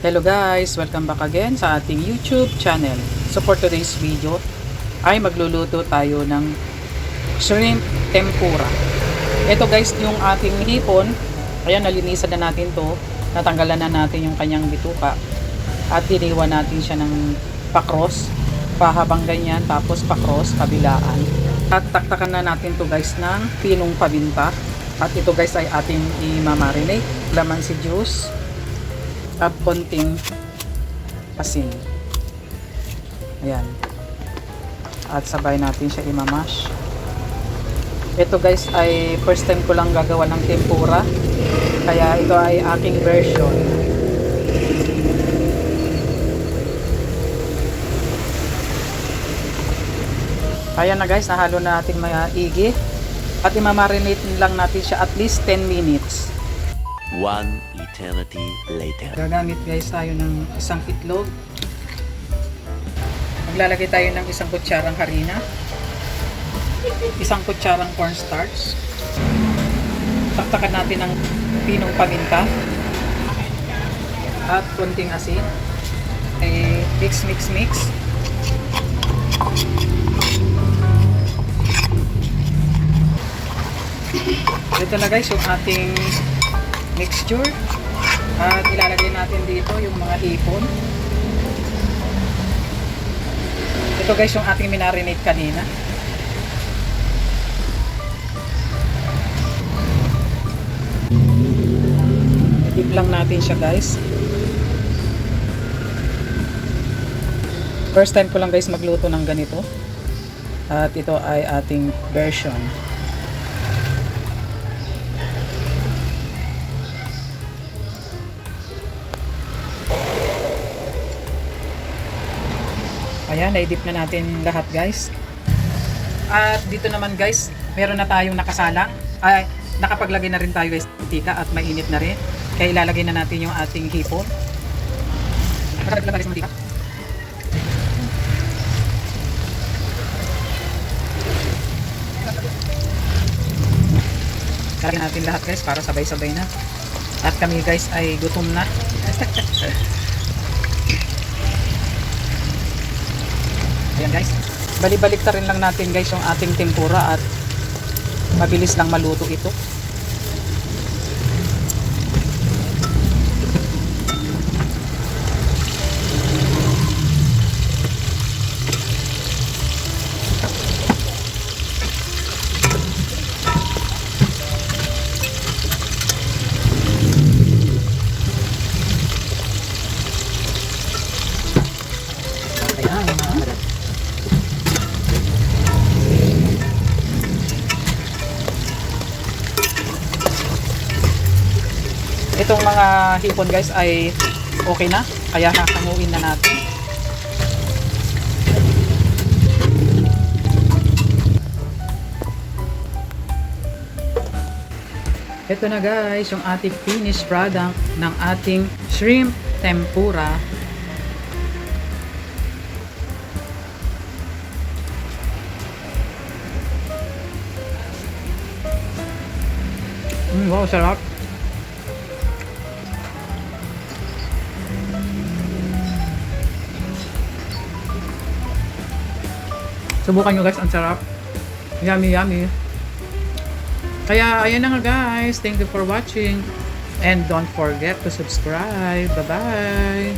Hello guys! Welcome back again sa ating YouTube channel. So for today's video ay magluluto tayo ng shrimp tempura. Ito guys yung ating hipon. Ayan, nalinisan na natin to. Natanggalan na natin yung kanyang bituka. At iniwan natin siya ng pakros. Pahabang ganyan, tapos pakros, kabilaan. At taktakan na natin to guys ng pinong paminta. At ito guys ay ating i-marinate. Lamansi juice at konting asin. Ayan. At sabay natin siya imamash. Ito guys ay first time ko lang gagawa ng tempura. Kaya ito ay aking version. Ayan na guys, nahalo na natin maigi. At imamarinate lang natin siya at least 10 minutes. One eternity later. Gagamit guys tayo ng isang itlog. Maglalagay tayo ng isang kutsarang harina. Isang kutsarang cornstarch. Taktakan natin ng pinong paminta. At konting asin. Mix. Ito na guys yung ating mixture. At ilalagay natin dito yung mga hipon. Ito guys yung ating minarinate kanina. I-dip lang natin siya guys. First time ko lang guys magluto ng ganito. At ito ay ating version. Ayan, na-dip na natin lahat guys. At dito naman guys, meron na tayong nakasalang. Ay, nakapaglagay na rin tayo guys ng mantika at mainit na rin. Kaya ilalagay na natin yung ating hipon. Nakapaglagay tayo sa mantika. Lalagyan natin lahat guys para sabay-sabay na. At kami guys ay gutom na. Ayan guys, balik-balik rin lang natin guys yung ating tempura at mabilis lang maluto ito. Itong mga hipon guys ay okay na, kaya hahanguin na natin. Ito na guys yung ating finished product ng ating shrimp tempura. Wow, sarap. Subukan nyo guys, ang sarap. Yummy. Kaya ayan na nga guys. Thank you for watching. And don't forget to subscribe. Bye-bye.